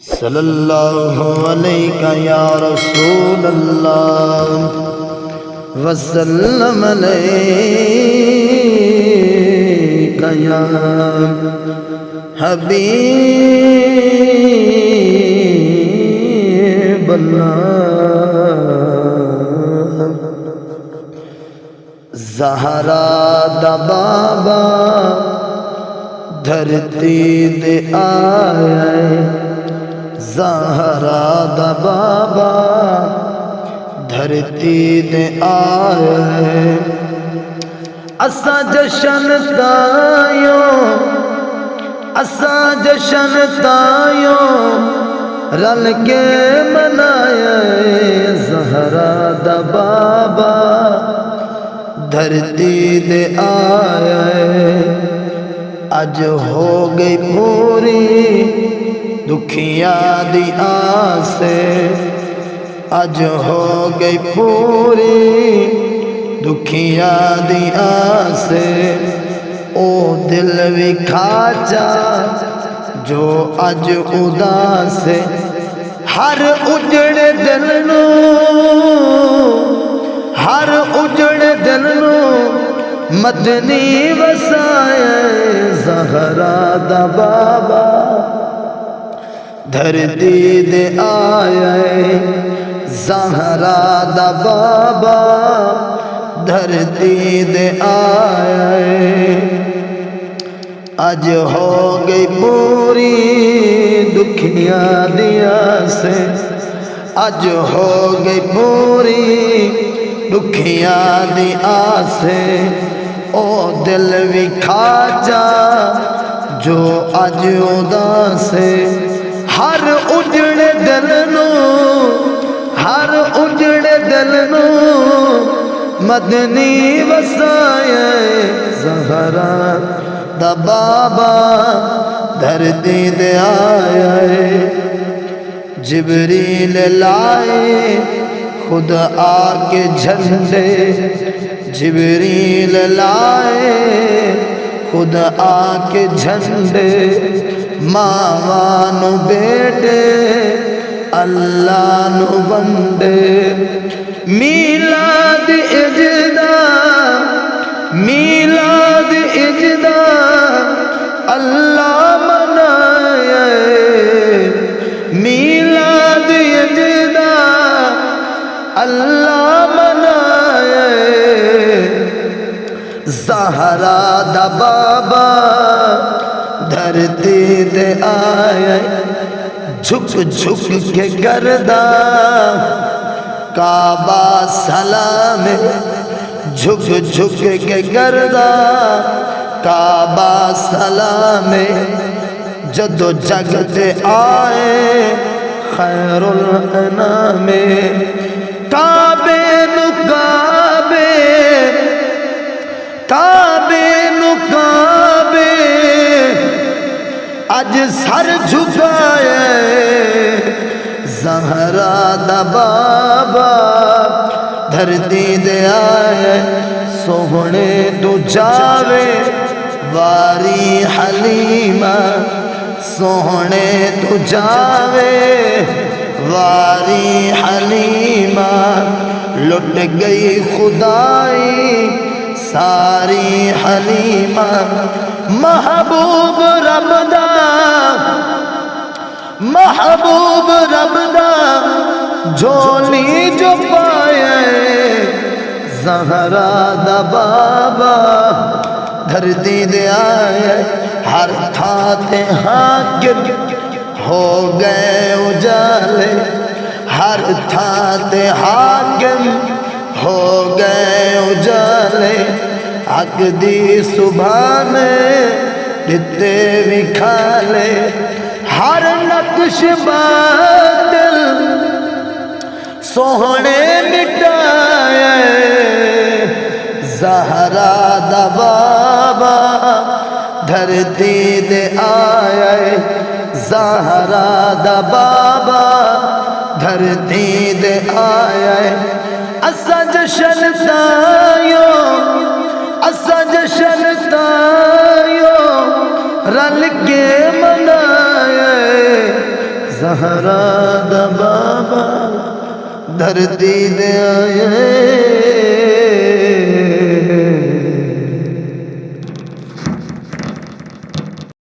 صلی اللہ علیہ یا رسول اللہ وسلم علیہ یا حبیب اللہ زہرا دا بابا دھرتی دے آئے زہرا دا بابا دھرتی دے آئے اسا جشن تایوں رل کے منائے زہرا دا بابا دھرتی دے آئے اج ہو گئی پوری دکھیاں دی آسے اج ہو گئی پوری دکھیاں دی آسے او دل وکھاچا جو اج اداسے ہر اجڑے دل نو ہر اجڑے دل نو مدنی وسائے زہرا دا بابا دھرتی دے آئے زہرا دا بابا دھرتی دے آئے اج ہو گئی پوری دکھیاں دیا سے اج ہو گئی پوری دکھیاں دی آسے او دل وکھاچا جو اج اداسے ہر اجڑے دل نو ہر اجڑے دل نو مدنی وسائے زہرا دا بابا دھرتی دے آئے جبریل لائے خود آکے جھنڈے جبریل لائے خود آکے جھنڈے ماوانو بیٹے اللہ نو بندے میلاد اجدا اللہ منائے میلاد اجدا اللہ منائے زہرا دا بابا دھرتی دے آئے جھک جھک کے گردا کعبہ سلام جھک جھک کے گردا کعبہ سلام جد و جگت آئے خیر الانام کعبے نو کعبے اج سر جھکائے زہرا دا بابا دھرتی دے آئے سوہنے تو جاوے واری حلیمہ سوہنے تو جاوے واری حلیمہ لٹ گئی خدائی ساری حلیمہ محبوب رب دا جھولی جو پائے زہرا دا بابا دھرتی دے آئے ہر تھاتے حاکم ہو گئے اجالے ہر تھاتے حاکم ہو گئے اجالے حق دی سبحانے دیتے وکھالے ہر نقش باطل سوہنے مٹائے زہرا دا بابا دھرتی دے آئے زہرا دا بابا دھرتی دے آئے اسا جشن تایوں رل کے منائے زہرا دا بابا دھرتی دے آئے